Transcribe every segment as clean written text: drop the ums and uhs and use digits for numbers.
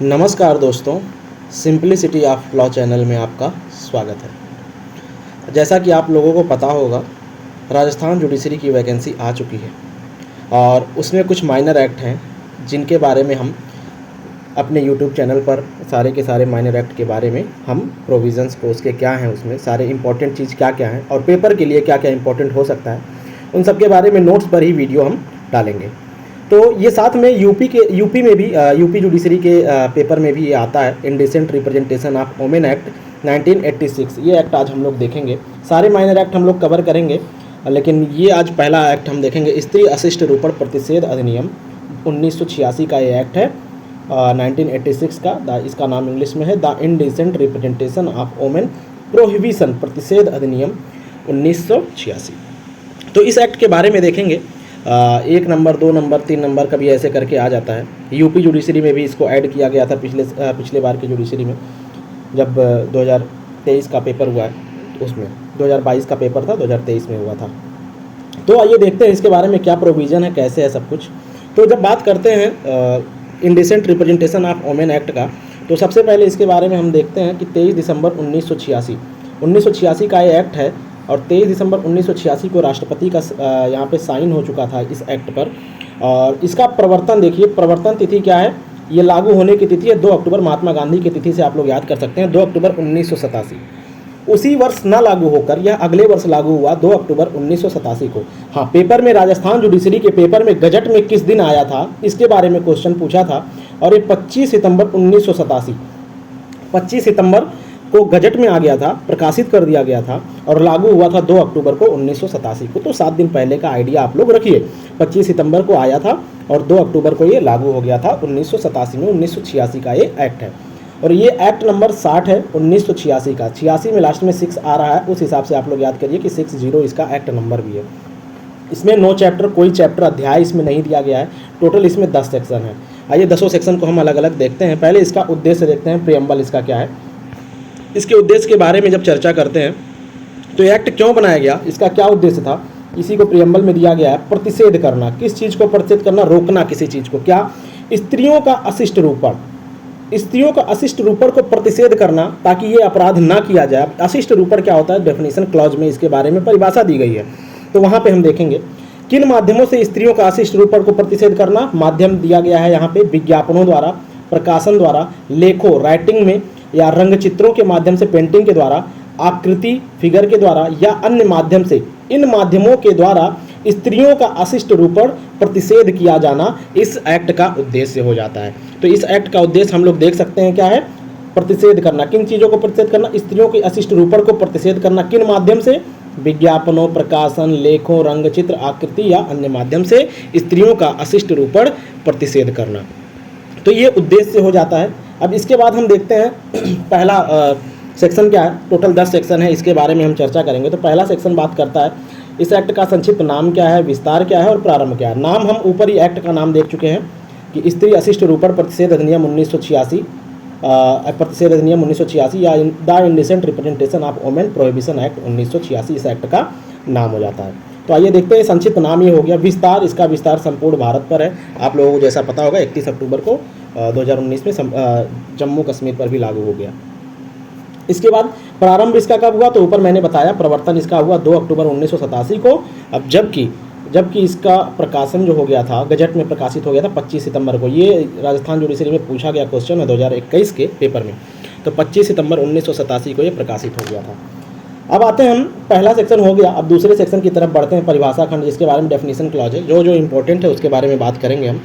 नमस्कार दोस्तों, simplicity of law channel में आपका स्वागत है। जैसा कि आप लोगों को पता होगा, राजस्थान जुडिशरी की वैकेंसी आ चुकी है और उसमें कुछ माइनर एक्ट हैं जिनके बारे में हम अपने यूट्यूब चैनल पर सारे के सारे माइनर एक्ट के बारे में हम प्रोविज़न्स को उसके क्या हैं, उसमें सारे इंपॉर्टेंट चीज़ क्या क्या हैं और पेपर के लिए क्या क्या इंपॉर्टेंट हो सकता है, उन सब के बारे में नोट्स पर ही वीडियो हम डालेंगे। तो ये साथ में यूपी में भी यूपी जुडिशरी के पेपर में भी ये आता है, indecent representation of women act 1986। ये एक्ट आज हम लोग देखेंगे। सारे माइनर एक्ट हम लोग कवर करेंगे, लेकिन ये आज पहला एक्ट हम देखेंगे। स्त्री अशिष्ट रूपण प्रतिषेध अधिनियम 1986 का ये एक्ट है, 1986 का। इसका नाम इंग्लिश में है the indecent representation of women prohibition प्रतिषेध अधिनियम 1986। तो इस एक्ट के बारे में देखेंगे। 1 नंबर, 2 नंबर, 3 नंबर कभी ऐसे करके आ जाता है। यूपी जुडिशरी में भी इसको ऐड किया गया था पिछले बार की जुडिशरी में, जब 2023 का पेपर हुआ है उसमें। 2022 का पेपर था, 2023 में हुआ था। तो आइए देखते हैं इसके बारे में क्या प्रोविज़न है, कैसे है सब कुछ। तो जब बात करते हैं indecent representation of women act का, तो सबसे पहले इसके बारे में हम देखते हैं कि 23 दिसंबर 1986 का ये एक्ट है और 23 दिसंबर 1986 को राष्ट्रपति का यहाँ पे साइन हो चुका था इस एक्ट पर। और इसका प्रवर्तन देखिए, प्रवर्तन तिथि क्या है, ये लागू होने की तिथि है 2 अक्टूबर, महात्मा गांधी की तिथि से आप लोग याद कर सकते हैं, 2 अक्टूबर 1987। उसी वर्ष न लागू होकर यह अगले वर्ष लागू हुआ 2 अक्टूबर 1987 को। हाँ, पेपर में राजस्थान जुडिशरी के पेपर में गजट में किस दिन आया था इसके बारे में क्वेश्चन पूछा था और ये 25 सितंबर 1987, 25 सितंबर को गजट में आ गया था, प्रकाशित कर दिया गया था और लागू हुआ था 2 अक्टूबर को 1987 को। तो 7 दिन पहले का आइडिया आप लोग रखिए। 25 सितंबर को आया था और 2 अक्टूबर को ये लागू हो गया था 1987 में। 1986 का ये एक्ट है और ये एक्ट नंबर 60 है 1986 का। 86 में लास्ट में 6 आ रहा है, उस हिसाब से आप लोग याद करिए कि 60 इसका एक्ट नंबर भी है। इसमें 9 चैप्टर, कोई चैप्टर अध्याय इसमें नहीं दिया गया है। टोटल इसमें 10 सेक्शन है। आइए 10 सेक्शन को हम अलग अलग देखते हैं। पहले इसका उद्देश्य देखते हैं, प्रियम्बल इसका क्या है। इसके उद्देश्य के बारे में जब चर्चा करते हैं तो एक्ट क्यों बनाया गया, इसका क्या उद्देश्य था, इसी को प्रियम्बल में दिया गया है। प्रतिषेध करना, किस चीज़ को प्रतिषेध करना, रोकना किसी चीज़ को। क्या? स्त्रियों का अशिष्ट रूपण, स्त्रियों का अशिष्ट रूपण को प्रतिषेध करना ताकि ये अपराध ना किया जाए। अशिष्ट रूपण क्या होता है, डेफिनेशन क्लॉज में इसके बारे में परिभाषा दी गई है। तो वहाँ पे हम देखेंगे किन माध्यमों से स्त्रियों का अशिष्ट रूपण को प्रतिषेध करना। माध्यम दिया गया है यहाँ पे विज्ञापनों द्वारा, प्रकाशन द्वारा, लेखों राइटिंग में या रंग चित्रों के माध्यम से, पेंटिंग के द्वारा, आकृति फिगर के द्वारा या अन्य माध्यम से। इन माध्यमों के द्वारा स्त्रियों का अशिष्ट रूपण प्रतिषेध किया जाना इस एक्ट का उद्देश्य हो जाता है। तो इस एक्ट का उद्देश्य हम लोग देख सकते हैं क्या है, प्रतिषेध करना। किन चीज़ों को प्रतिषेध करना, स्त्रियों के अशिष्ट रूपण को प्रतिषेध करना। किन माध्यम से? विज्ञापनों, प्रकाशन, लेखों, रंग चित्र, आकृति या अन्य माध्यम से स्त्रियों का अशिष्ट रूपण प्रतिषेध करना। तो ये उद्देश्य हो जाता है। अब इसके बाद हम देखते हैं पहला सेक्शन क्या है। टोटल 10 सेक्शन है, इसके बारे में हम चर्चा करेंगे। तो पहला सेक्शन बात करता है इस एक्ट का संक्षिप्त नाम क्या है, विस्तार क्या है और प्रारंभ क्या है। नाम हम ऊपर ही एक्ट का नाम देख चुके हैं कि स्त्री अशिष्ट रूपण प्रतिषेध अधिनियम 1986, प्रतिषेध अधिनियम 1986 या the indecent representation of women prohibition act 1986 इस एक्ट का नाम हो जाता है। तो आइए देखते हैं, संक्षिप्त नाम ये हो गया। विस्तार, इसका विस्तार संपूर्ण भारत पर है। आप लोगों को जैसा पता होगा 31 अक्टूबर को 2019 में जम्मू कश्मीर पर भी लागू हो गया। इसके बाद प्रारंभ इसका कब हुआ, तो ऊपर मैंने बताया प्रवर्तन इसका हुआ 2 अक्टूबर 1987 को। अब जबकि इसका प्रकाशन जो हो गया था, गजट में प्रकाशित हो गया था 25 सितंबर को। ये राजस्थान जुडिशरी में पूछा गया क्वेश्चन है 2021 के पेपर में। तो 25 सितंबर 1987 को ये प्रकाशित हो गया था। अब आते हैं हम, पहला सेक्शन हो गया। अब दूसरे सेक्शन की तरफ बढ़ते हैं, परिभाषा खंड, जिसके बारे में डेफिनेशन क्लॉज है। जो इंपॉर्टेंट है उसके बारे में बात करेंगे हम।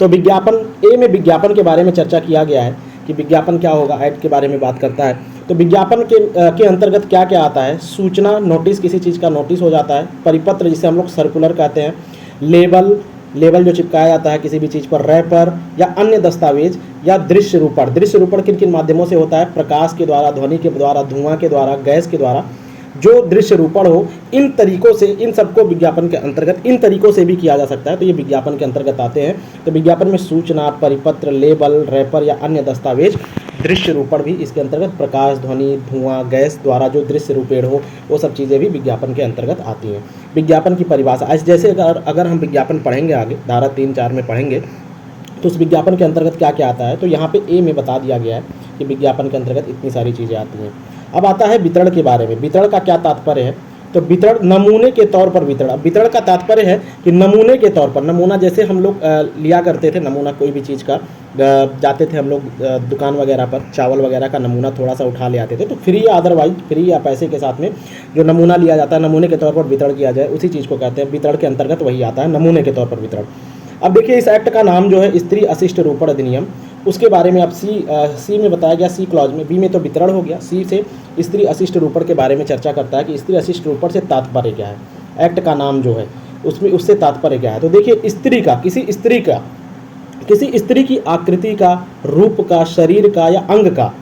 तो विज्ञापन, ए में विज्ञापन के बारे में चर्चा किया गया है कि विज्ञापन क्या होगा, एक्ट के बारे में बात करता है। तो विज्ञापन के अंतर्गत क्या क्या आता है, सूचना, नोटिस, किसी चीज़ का नोटिस हो जाता है। परिपत्र, जिसे हम लोग सर्कुलर कहते हैं। लेबल जो चिपकाया जाता है किसी भी चीज़ पर, रैपर या अन्य दस्तावेज, या दृश्य रूपण। दृश्य रूपण किन किन माध्यमों से होता है, प्रकाश के द्वारा, ध्वनि के द्वारा, धुआं के द्वारा, गैस के द्वारा। जो दृश्य रूपण हो, इन तरीकों से, इन सबको विज्ञापन के अंतर्गत, इन तरीकों से भी किया जा सकता है। तो ये विज्ञापन के अंतर्गत आते हैं। तो विज्ञापन में सूचना, परिपत्र, लेबल, रैपर या अन्य दस्तावेज, दृश्य रूपण भी इसके अंतर्गत, प्रकाश, ध्वनि, धुआं, गैस द्वारा जो दृश्य रूपेण हो, वो सब चीज़ें भी विज्ञापन के अंतर्गत आती हैं। विज्ञापन की परिभाषा, जैसे अगर हम विज्ञापन पढ़ेंगे आगे, धारा 3-4 में पढ़ेंगे तो उस विज्ञापन के अंतर्गत क्या क्या आता है, तो यहाँ पे ए में बता दिया गया है कि विज्ञापन के अंतर्गत इतनी सारी चीज़ें आती हैं। अब आता है वितरण के बारे में। वितरण का क्या तात्पर्य है, तो वितरण नमूने के तौर पर वितरण। अब वितरण का तात्पर्य है कि नमूने के तौर पर, नमूना जैसे हम लोग लिया करते थे, नमूना कोई भी चीज़ का जाते थे हम लोग दुकान वगैरह पर, चावल वगैरह का नमूना थोड़ा सा उठा ले आते थे, तो फ्री या अदरवाइज, फ्री या पैसे के साथ में जो नमूना लिया जाता है, नमूने के तौर पर वितरण किया जाए, उसी चीज़ को कहते हैं वितरण के अंतर्गत वही आता है, नमूने के तौर पर वितरण। अब देखिए इस एक्ट का नाम जो है स्त्री अशिष्ट रोपण अधिनियम, उसके बारे में अब सी में बताया गया, सी क्लॉज में। बी में तो वितरण हो गया, सी से स्त्री अशिष्ट रोपण के बारे में चर्चा करता है कि स्त्री अशिष्ट रोपण से तात्पर्य क्या है, एक्ट का नाम जो है उसमें उससे तात्पर्य क्या है। तो देखिए स्त्री का, किसी स्त्री की आकृति का, रूप का, शरीर का या अंग का,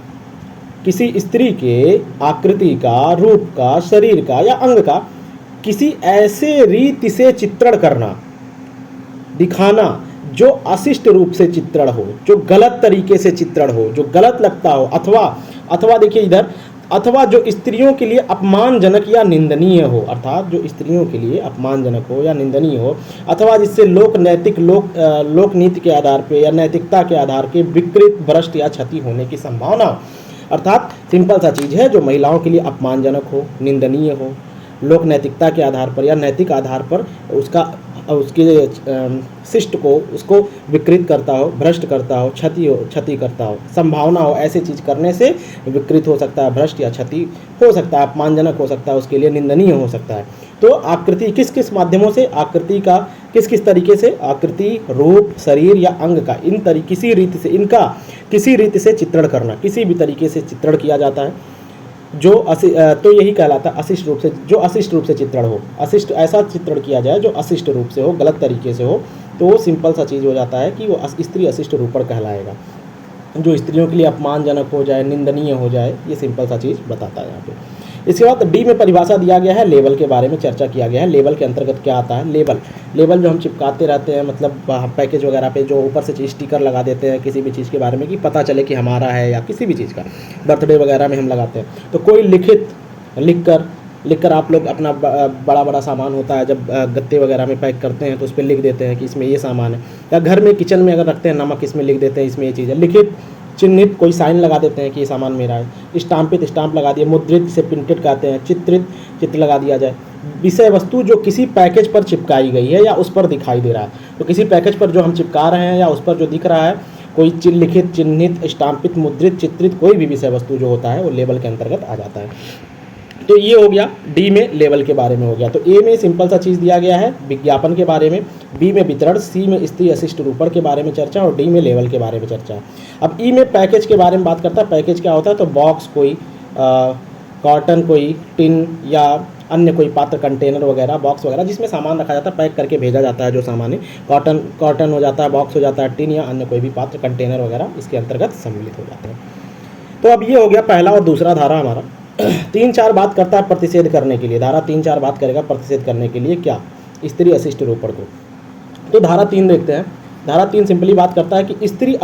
किसी स्त्री के आकृति का, रूप का, शरीर का या अंग का किसी ऐसे रीति से चित्रण करना, दिखाना जो अशिष्ट रूप से चित्रण हो, जो गलत तरीके से चित्रण हो, जो गलत लगता हो, अथवा देखिए इधर, अथवा जो स्त्रियों के लिए अपमानजनक या निंदनीय हो, अर्थात जो स्त्रियों के लिए अपमानजनक हो या निंदनीय हो, अथवा जिससे लोक नीति के आधार पे या नैतिकता के आधार के विकृत, भ्रष्ट या क्षति होने की संभावना हो। अर्थात सिंपल सा चीज़ है, जो महिलाओं के लिए अपमानजनक हो, निंदनीय हो, लोक नैतिकता के आधार पर या नैतिक आधार पर उसके शिष्ट को, उसको विकृत करता हो, भ्रष्ट करता हो, क्षति करता हो, संभावना हो, ऐसे चीज़ करने से विकृत हो सकता है, भ्रष्ट या क्षति हो सकता है, अपमानजनक हो सकता है, उसके लिए निंदनीय हो सकता है। तो आकृति किस किस माध्यमों से, आकृति का किस किस तरीके से, आकृति, रूप, शरीर या अंग का किसी रीति से चित्रण करना, किसी भी तरीके से चित्रण किया जाता है तो यही कहलाता है अशिष्ट रूप से, जो अशिष्ट रूप से चित्रण हो, अशिष्ट ऐसा चित्रण किया जाए जो अशिष्ट रूप से हो, गलत तरीके से हो, तो वो सिंपल सा चीज़ हो जाता है कि वो स्त्री अशिष्ट रूपण कहलाएगा। जो स्त्रियों के लिए अपमानजनक हो जाए, निंदनीय हो जाए, ये सिंपल सा चीज़ बताता है यहाँ पे। इसके बाद डी में परिभाषा दिया गया है, लेबल के बारे में चर्चा किया गया है। लेबल के अंतर्गत क्या आता है, लेबल जो हम चिपकाते रहते हैं, मतलब पैकेज वगैरह पे जो ऊपर से स्टिकर लगा देते हैं किसी भी चीज़ के बारे में कि पता चले कि हमारा है, या किसी भी चीज़ का बर्थडे वगैरह में हम लगाते हैं। तो कोई लिखकर आप लोग अपना बड़ा सामान होता है, जब गत्ते वगैरह में पैक करते हैं तो उस पर लिख देते हैं कि इसमें ये सामान है, या घर में किचन में अगर रखते हैं नमक, इसमें लिख देते हैं इसमें ये चीज़ है। लिखित, चिन्हित, कोई साइन लगा देते हैं कि ये सामान मेरा है। स्टाम्पित, स्टाम्प लगा दिए। मुद्रित से प्रिंटेड कहते हैं। चित्र लगा दिया जाए। विषय वस्तु जो किसी पैकेज पर चिपकाई गई है या उस पर दिखाई दे रहा है, तो किसी पैकेज पर जो हम चिपका रहे हैं या उस पर जो दिख रहा है, कोई लिखित, चिन्हित, स्टाम्पित, मुद्रित, चित्रित कोई भी विषय वस्तु जो होता है वो लेबल के अंतर्गत आ जाता है। तो ये हो गया, डी में लेबल के बारे में हो गया। तो ए में सिंपल सा चीज़ दिया गया है विज्ञापन के बारे में, बी में वितरण, सी में स्त्री अशिष्ट रूपण के बारे में चर्चा, और डी में लेबल के बारे में चर्चा। अब ई में पैकेज के बारे में बात करता है। पैकेज क्या होता है, तो बॉक्स, कोई कार्टन, कोई टिन या अन्य कोई पात्र, कंटेनर वगैरह, बॉक्स वगैरह जिसमें सामान रखा जाता है, पैक करके भेजा जाता है जो सामान है। कॉटन हो जाता है, बॉक्स हो जाता है, टिन या अन्य कोई भी पात्र, कंटेनर वगैरह इसके अंतर्गत सम्मिलित हो जाते हैं। तो अब ये हो गया पहला और दूसरा धारा हमारा। 3-4 बात करता है प्रतिषेध करने के लिए। धारा 3-4 बात करेगा प्रतिषेध करने के लिए, क्या, स्त्री अशिष्ट रूपण को। तो धारा 3 देखते हैं। धारा 3 सिंपली बात करता है कि स्त्री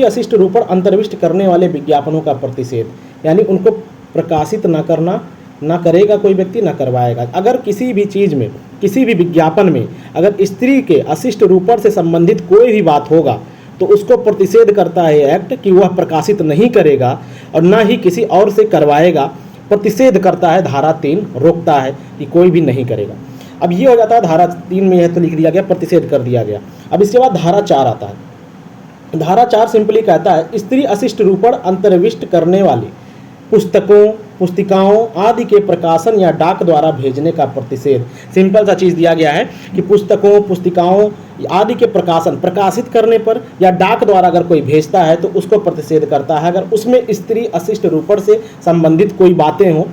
अशिष्ट रूपण अंतर्विष्ट करने वाले विज्ञापनों का प्रतिषेध, यानी उनको प्रकाशित न करना, ना करेगा कोई व्यक्ति, ना करवाएगा। अगर किसी भी चीज़ में, किसी भी विज्ञापन में अगर स्त्री के अशिष्ट रूपण से संबंधित कोई भी बात होगा तो उसको प्रतिषेध करता है एक्ट कि वह प्रकाशित नहीं करेगा और ना ही किसी और से करवाएगा। प्रतिषेध करता है धारा 3, रोकता है कि कोई भी नहीं करेगा। अब ये हो जाता है धारा 3 में, यह तो लिख दिया गया, प्रतिषेध कर दिया गया। अब इसके बाद धारा 4 आता है। धारा 4 सिंपली कहता है स्त्री अशिष्ट रूपण अंतर्विष्ट करने वाली पुस्तकों, पुस्तिकाओं आदि के प्रकाशन या डाक द्वारा भेजने का प्रतिषेध। सिंपल सा चीज़ दिया गया है कि पुस्तकों, पुस्तिकाओं आदि के प्रकाशित करने पर या डाक द्वारा अगर कोई भेजता है तो उसको प्रतिषेध करता है। अगर उसमें स्त्री अशिष्ट रूपण से संबंधित कोई बातें हों,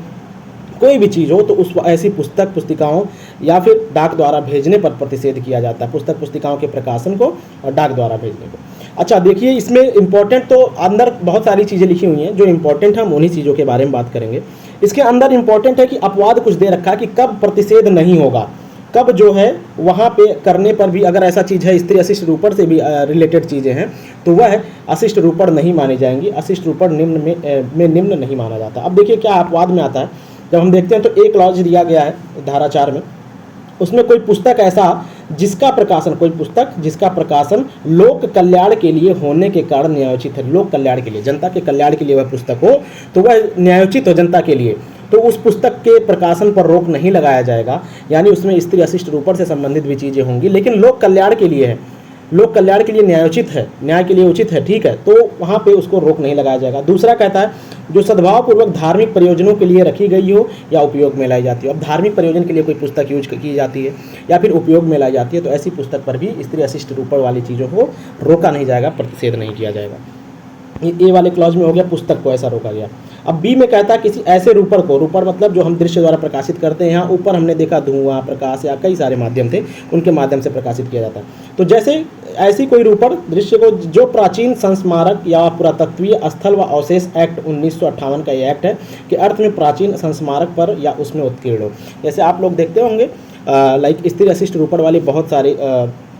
कोई भी चीज़ हो, तो उस ऐसी पुस्तक, पुस्तिकाओं या फिर डाक द्वारा भेजने पर प्रतिषेध किया जाता है। पुस्तक, पुस्तिकाओं के प्रकाशन को और डाक द्वारा भेजने को। अच्छा देखिए, इसमें इंपॉर्टेंट तो अंदर बहुत सारी चीज़ें लिखी हुई हैं, जो इंपॉर्टेंट हम उन्हीं चीज़ों के बारे में बात करेंगे। इसके अंदर इंपॉर्टेंट है कि अपवाद कुछ दे रखा है कि कब प्रतिषेध नहीं होगा, कब जो है वहाँ पे करने पर भी अगर ऐसा चीज़ है, स्त्री अशिष्ट रूपण से भी रिलेटेड चीज़ें हैं, तो वह अशिष्ट रूपण नहीं मानी जाएंगी। अशिष्ट रूपण निम्न नहीं माना जाता। अब देखिए क्या अपवाद में आता है। जब हम देखते हैं तो एक क्लॉज दिया गया है धारा 4 में, उसमें कोई पुस्तक ऐसा जिसका प्रकाशन, कोई पुस्तक जिसका प्रकाशन लोक कल्याण के लिए होने के कारण न्यायोचित है। लोक कल्याण के लिए, जनता के कल्याण के लिए वह पुस्तक हो तो वह न्यायोचित हो जनता के लिए, तो उस पुस्तक के प्रकाशन पर रोक नहीं लगाया जाएगा। यानी उसमें स्त्री अशिष्ट रूपण से संबंधित भी चीज़ें होंगी, लेकिन लोक कल्याण के लिए है, लोक कल्याण के लिए न्यायोचित है, न्याय के लिए उचित है, ठीक है, तो वहाँ पे उसको रोक नहीं लगाया जाएगा। दूसरा कहता है जो सद्भावपूर्वक धार्मिक प्रयोजनों के लिए रखी गई हो या उपयोग में लाई जाती हो। अब धार्मिक प्रयोजन के लिए कोई पुस्तक यूज की जाती है या फिर उपयोग में लाई जाती है, तो ऐसी पुस्तक पर भी स्त्री अशिष्ट रूपण वाली चीज़ों को रोका नहीं जाएगा, प्रतिषेध नहीं किया जाएगा। ये वाले क्लॉज में हो गया पुस्तक को ऐसा रोका गया। अब बी में कहता है किसी ऐसे रूपण को, रूपण मतलब जो हम दृश्य द्वारा प्रकाशित करते हैं, यहाँ ऊपर हमने देखा धुआं, प्रकाश या कई सारे माध्यम थे, उनके माध्यम से प्रकाशित किया जाता है। तो जैसे ऐसी कोई रूपण दृश्य को जो प्राचीन संस्मारक या पुरातत्वीय स्थल व अवशेष एक्ट 1958 का ये एक्ट है कि अर्थ में प्राचीन संस्मारक पर या उसमें उत्कीर्ण हो। जैसे आप लोग देखते होंगे लाइक स्त्री अशिष्ट रूपण वाले बहुत सारे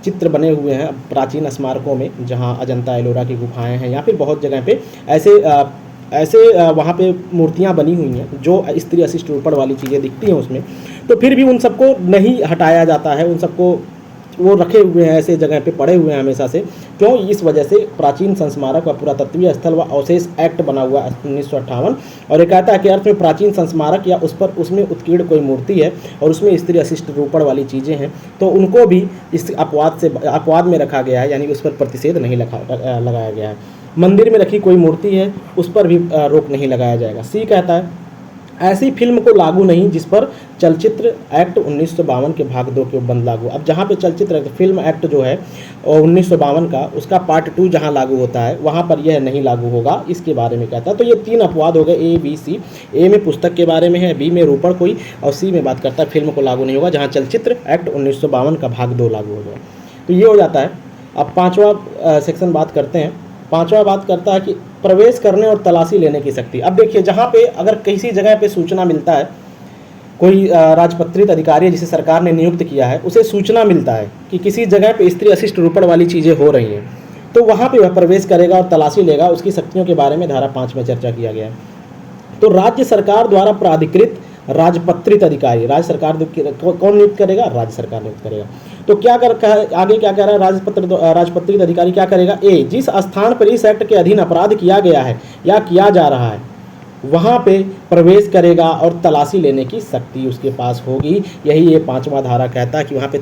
चित्र बने हुए हैं प्राचीन स्मारकों में, जहाँ अजंता एलोरा की गुफाएं हैं या फिर बहुत जगह पे ऐसे वहाँ पे मूर्तियाँ बनी हुई हैं जो स्त्री अशिष्ट रूपण वाली चीज़ें दिखती हैं उसमें, तो फिर भी उन सबको नहीं हटाया जाता है, उन सबको वो रखे हुए हैं ऐसे जगह पे पड़े हुए हैं हमेशा से। क्यों? इस वजह से प्राचीन संस्मारक व पुरातत्वीय स्थल व अवशेष एक्ट बना हुआ 1958, और ये कहता है कि अर्थ में प्राचीन संस्मारक या उस पर उसमें उत्कीर्ण कोई मूर्ति है और उसमें स्त्री अशिष्ट रूपण वाली चीज़ें हैं, तो उनको भी इस अपवाद में रखा गया है, यानी उस पर प्रतिषेध नहीं लगाया गया है। मंदिर में रखी कोई मूर्ति है उस पर भी रोक नहीं लगाया जाएगा। सी कहता है ऐसी फिल्म को लागू नहीं जिस पर चलचित्र एक्ट 1952 के भाग 2 के उपबंध लागू। अब जहाँ पे चलचित्र फिल्म एक्ट जो है 1952 का, उसका पार्ट 2 जहाँ लागू होता है वहाँ पर यह नहीं लागू होगा, इसके बारे में कहता है। तो ये 3 अपवाद हो गए, ए बी सी। ए में पुस्तक के बारे में है, बी में रूपण कोई, और सी में बात करता है फिल्म को लागू नहीं होगा जहाँ चलचित्र एक्ट 1952 का भाग 2 लागू हो जाए। तो ये हो जाता है। अब 5वां सेक्शन बात करते हैं। 5वां बात करता है कि प्रवेश करने और तलाशी लेने की शक्ति। अब देखिए जहाँ पे अगर किसी जगह पे सूचना मिलता है, कोई राजपत्रित अधिकारी जिसे सरकार ने नियुक्त किया है, उसे सूचना मिलता है कि किसी जगह पे स्त्री अशिष्ट रूपण वाली चीज़ें हो रही हैं, तो वहाँ पे वह प्रवेश करेगा और तलाशी लेगा। उसकी शक्तियों के बारे में धारा 5 में चर्चा किया गया है। तो राज्य सरकार द्वारा प्राधिकृत राजपत्रित अधिकारी, राज्य सरकार कौन नियुक्त करेगा? राज्य सरकार नियुक्त करेगा। तो क्या आगे क्या कह रहा है? राजपत्रित अधिकारी क्या करेगा? ए, जिस स्थान पर इस एक्ट के अधीन अपराध किया गया है या किया जा रहा है वहाँ पे प्रवेश करेगा और तलाशी लेने की शक्ति उसके पास होगी। यही ये 5वां धारा कहता है कि वहाँ पे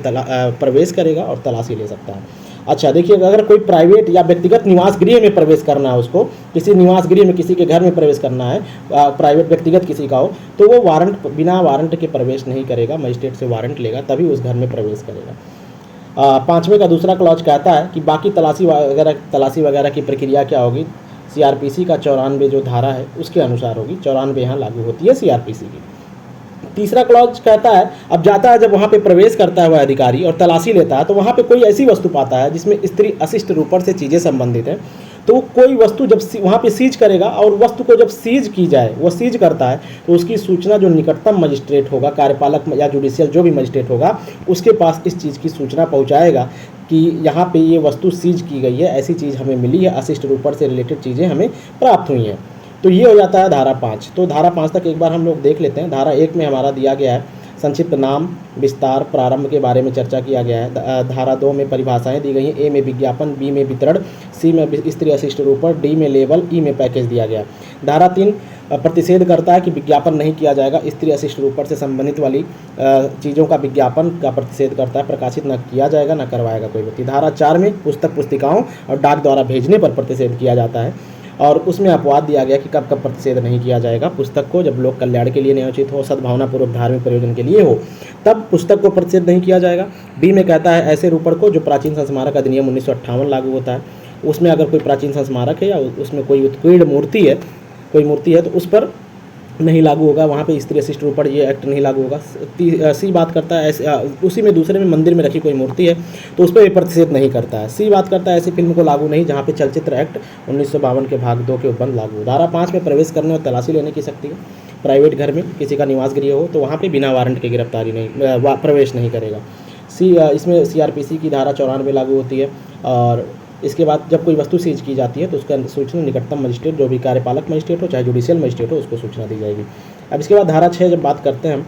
प्रवेश करेगा और तलाशी ले सकता है। अच्छा देखिए, अगर कोई प्राइवेट या व्यक्तिगत निवास गृह में प्रवेश करना है, उसको किसी निवास गृह में किसी के घर में प्रवेश करना है, प्राइवेट व्यक्तिगत किसी का हो, तो वो बिना वारंट के प्रवेश नहीं करेगा, मजिस्ट्रेट से वारंट लेगा तभी उस घर में प्रवेश करेगा। 5वें का दूसरा क्लॉज कहता है कि बाकी तलाशी वगैरह की प्रक्रिया क्या होगी? CRPC का 94 जो धारा है उसके अनुसार होगी। 94 यहाँ लागू होती है CRPC की। तीसरा क्लॉज कहता है अब जाता है, जब वहाँ पे प्रवेश करता है वह अधिकारी और तलाशी लेता है, तो वहाँ पे कोई ऐसी वस्तु पाता है जिसमें स्त्री अशिष्ट रूपण से चीज़ें संबंधित हैं, तो कोई वस्तु जब वहाँ पे सीज करेगा और वस्तु को जब सीज की जाए, वो सीज करता है तो उसकी सूचना जो निकटतम मजिस्ट्रेट होगा, कार्यपालक या जुडिशियल जो भी मजिस्ट्रेट होगा, उसके पास इस चीज़ की सूचना पहुँचाएगा कि यहाँ पे ये वस्तु सीज की गई है, ऐसी चीज़ हमें मिली है, अशिष्ट रूपण से रिलेटेड चीज़ें हमें प्राप्त हुई हैं। तो ये हो जाता है धारा 5। तो धारा 5 तक एक बार हम लोग देख लेते हैं। धारा 1 में हमारा दिया गया है संक्षिप्त नाम, विस्तार, प्रारंभ के बारे में चर्चा किया गया है। धारा 2 में परिभाषाएं दी गई हैं। ए में विज्ञापन, बी में वितरण, सी में स्त्री अशिष्ट रूपण, डी में लेबल, ई में पैकेज दिया गया। धारा 3 प्रतिषेध करता है कि विज्ञापन नहीं किया जाएगा, स्त्री अशिष्ट रूपण से संबंधित वाली चीज़ों का विज्ञापन का प्रतिषेध करता है, प्रकाशित न किया जाएगा न करवाएगा कोई व्यक्ति। धारा 4 में पुस्तक पुस्तिकाओं और डाक द्वारा भेजने पर प्रतिषेध किया जाता है, और उसमें अपवाद दिया गया कि कब कब प्रतिषेध नहीं किया जाएगा। पुस्तक को जब लोक कल्याण के लिए न्यायोचित हो, सद्भावनापूर्वक धार्मिक प्रयोजन के लिए हो, तब पुस्तक को प्रतिषेध नहीं किया जाएगा। बी में कहता है ऐसे रूपण को जो प्राचीन संस्मारक अधिनियम 1958 लागू होता है, उसमें अगर कोई प्राचीन संस्मारक है या उसमें कोई उत्कीर्ण मूर्ति है, तो उस पर नहीं लागू होगा, वहाँ पे स्त्री अशिष्ट रूपण ये एक्ट नहीं लागू होगा। सी बात करता है ऐसे उसी में दूसरे में मंदिर में रखी कोई मूर्ति है तो उस पर प्रतिषेध नहीं करता है। सी बात करता है ऐसी फिल्म को लागू नहीं जहाँ पे चलचित्र एक्ट 1952 के भाग 2 के उपबंध लागू हो। धारा 5 में प्रवेश करने और तलाशी लेने की शक्ति है। प्राइवेट घर में किसी का निवास गृह हो तो वहाँ पर बिना वारंट के गिरफ्तारी नहीं प्रवेश नहीं करेगा। इसमें CRPC की धारा 94 लागू होती है। और इसके बाद जब कोई वस्तु सीज की जाती है तो उसका सूचना निकटतम मजिस्ट्रेट, जो भी कार्यपालक मजिस्ट्रेट हो चाहे जुडिशियल मजिस्ट्रेट हो, उसको सूचना दी जाएगी। अब इसके बाद धारा 6 जब बात करते हैं हम,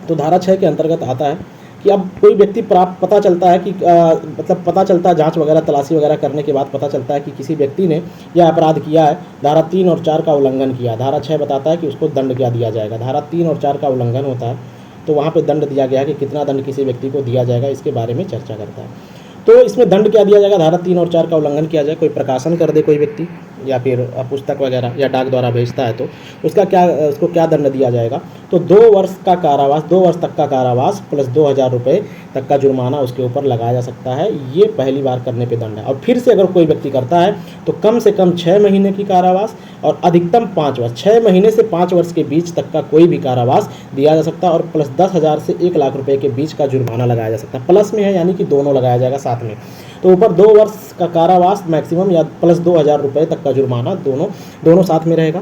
तो धारा 6 के अंतर्गत आता है कि अब कोई व्यक्ति पता चलता है कि मतलब पता चलता है जांच वगैरह तलाशी वगैरह करने के बाद पता चलता है कि किसी व्यक्ति ने यह अपराध किया है, धारा 3 और 4 का उल्लंघन किया। धारा 6 बताता है कि उसको दंड क्या दिया जाएगा। धारा 3 और 4 का उल्लंघन होता है तो वहाँ पे दंड दिया गया है कि कितना दंड किसी व्यक्ति को दिया जाएगा, इसके बारे में चर्चा करता है। तो इसमें दंड क्या दिया जाएगा, धारा 3 और 4 का उल्लंघन किया जाए, कोई प्रकाशन कर दे कोई व्यक्ति या फिर पुस्तक वगैरह या डाक द्वारा भेजता है तो उसको क्या दंड दिया जाएगा। तो 2 वर्ष का कारावास, 2 वर्ष तक का कारावास प्लस 2,000 रुपये तक का जुर्माना उसके ऊपर लगाया जा सकता है। ये पहली बार करने पे दंड है। और फिर से अगर कोई व्यक्ति करता है तो कम से कम 6 महीने की कारावास और अधिकतम 5 वर्ष, 6 महीने से 5 वर्ष के बीच तक का कोई भी कारावास दिया जा सकता है और प्लस 10,000 से 1 लाख रुपए के बीच का जुर्माना लगाया जा सकता है। प्लस में है यानी कि दोनों लगाया जाएगा साथ में। तो ऊपर 2 वर्ष का कारावास मैक्सिमम या प्लस 2,000 रुपये तक का जुर्माना दोनों साथ में रहेगा।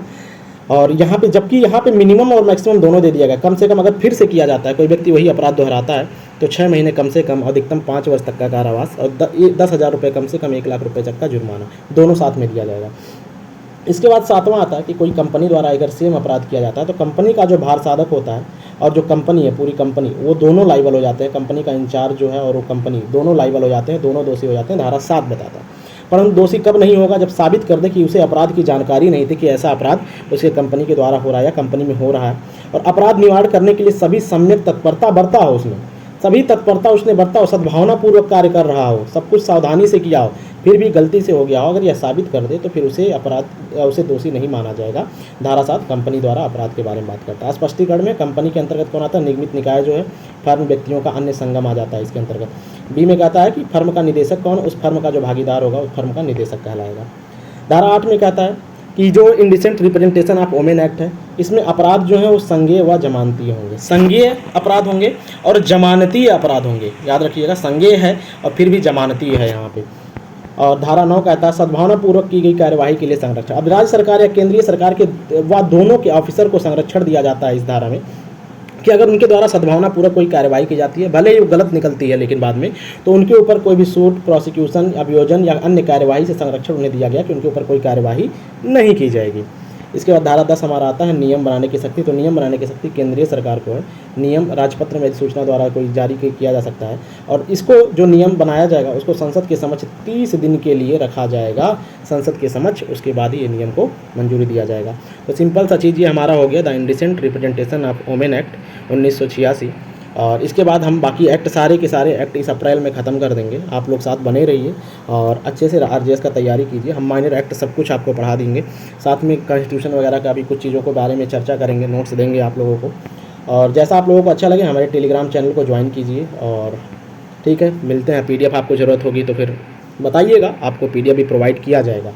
और यहाँ पे जबकि यहाँ पे मिनिमम और मैक्सिमम दोनों दे दिया गया। कम से कम अगर फिर से किया जाता है, कोई व्यक्ति वही अपराध दोहराता है तो 6 महीने कम से कम, अधिकतम 5 वर्ष तक का कारावास और 10,000 रुपये कम से कम 1 लाख रुपये तक का जुर्माना दोनों साथ में दिया जाएगा। इसके बाद 7वां आता है कि कोई कंपनी द्वारा अगर सेम अपराध किया जाता है तो कंपनी का जो भार साधक होता है और जो कंपनी है, पूरी कंपनी, वो दोनों लाइबल हो जाते हैं। कंपनी का इंचार्ज जो है और वो कंपनी दोनों लाइबल हो जाते हैं, दोनों दोषी हो जाते हैं। धारा 7 बताता है। परंतु दोषी कब नहीं होगा, जब साबित कर दे कि उसे अपराध की जानकारी नहीं थी कि ऐसा अपराध उसके कंपनी के द्वारा हो रहा है या कंपनी में हो रहा है और अपराध निवारण करने के लिए सभी सम्यक तत्परता बरता हो, उसने सभी तत्परता उसने बरता हो, सद्भावनापूर्वक कार्य कर रहा हो, सब कुछ सावधानी से किया हो, फिर भी गलती से हो गया हो, अगर यह साबित कर दे तो फिर उसे दोषी नहीं माना जाएगा। धारा 7 कंपनी द्वारा अपराध के बारे में बात करता है। स्पष्टीकरण में कंपनी के अंतर्गत कौन आता है, निगमित निकाय जो है, फर्म व्यक्तियों का अन्य संगम आ जाता है इसके अंतर्गत। बी में कहता है कि फर्म का निदेशक कौन, उस फर्म का जो भागीदार होगा उस फर्म का निदेशक कहलाएगा। धारा 8 में कहता है कि जो indecent representation of women act है, इसमें अपराध जो है वो संज्ञेय व जमानती होंगे। संज्ञेय अपराध होंगे और जमानती अपराध होंगे, याद रखिएगा। संज्ञेय है और फिर भी जमानती है यहाँ पे। और धारा 9 कहता है सद्भावनापूर्वक की गई कार्यवाही के लिए संरक्षण। अब राज्य सरकार या केंद्रीय सरकार के व दोनों के ऑफिसर को संरक्षण दिया जाता है इस धारा में कि अगर उनके द्वारा सद्भावनापूर्वक कोई कार्यवाही की जाती है, भले ही वो गलत निकलती है लेकिन बाद में, तो उनके ऊपर कोई भी सूट, प्रोसिक्यूशन, अभियोजन या अन्य कार्यवाही से संरक्षण उन्हें दिया गया कि उनके ऊपर कोई कार्यवाही नहीं की जाएगी। इसके बाद धारा 10 हमारा आता है नियम बनाने की शक्ति। तो नियम बनाने की शक्ति केंद्रीय सरकार को है। नियम राजपत्र में अधिसूचना द्वारा कोई जारी किया जा सकता है और इसको जो नियम बनाया जाएगा उसको संसद के समक्ष 30 दिन के लिए रखा जाएगा संसद के समक्ष, उसके बाद ही ये नियम को मंजूरी दिया जाएगा। तो सिंपल सा चीज़ ये हमारा हो गया the indecent representation of women act 1986। और इसके बाद हम बाकी एक्ट, सारे के सारे एक्ट इस अप्रैल में ख़त्म कर देंगे। आप लोग साथ बने रहिए और अच्छे से आरजेएस का तैयारी कीजिए। हम माइनर एक्ट सब कुछ आपको पढ़ा देंगे, साथ में कॉन्स्टिट्यूशन वगैरह का भी कुछ चीज़ों के बारे में चर्चा करेंगे, नोट्स देंगे आप लोगों को। और जैसा आप लोगों को अच्छा लगे हमारे टेलीग्राम चैनल को ज्वाइन कीजिए। और ठीक है, मिलते हैं। PDF आपको ज़रूरत होगी तो फिर बताइएगा, आपको PDF भी प्रोवाइड किया जाएगा।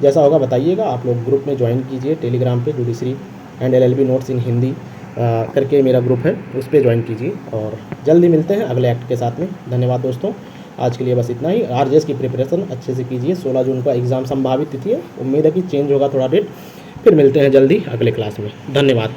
जैसा होगा बताइएगा। आप लोग ग्रुप में ज्वाइन कीजिए टेलीग्राम पे, जुडिशरी एंड LLB नोट्स इन हिंदी करके मेरा ग्रुप है, उस पर ज्वाइन कीजिए। और जल्दी मिलते हैं अगले एक्ट के साथ में। धन्यवाद दोस्तों, आज के लिए बस इतना ही। आरजेएस की प्रिपरेशन अच्छे से कीजिए। 16 जून का एग्ज़ाम संभावित तिथि है, उम्मीद है कि चेंज होगा थोड़ा डेट। फिर मिलते हैं जल्दी अगले क्लास में। धन्यवाद।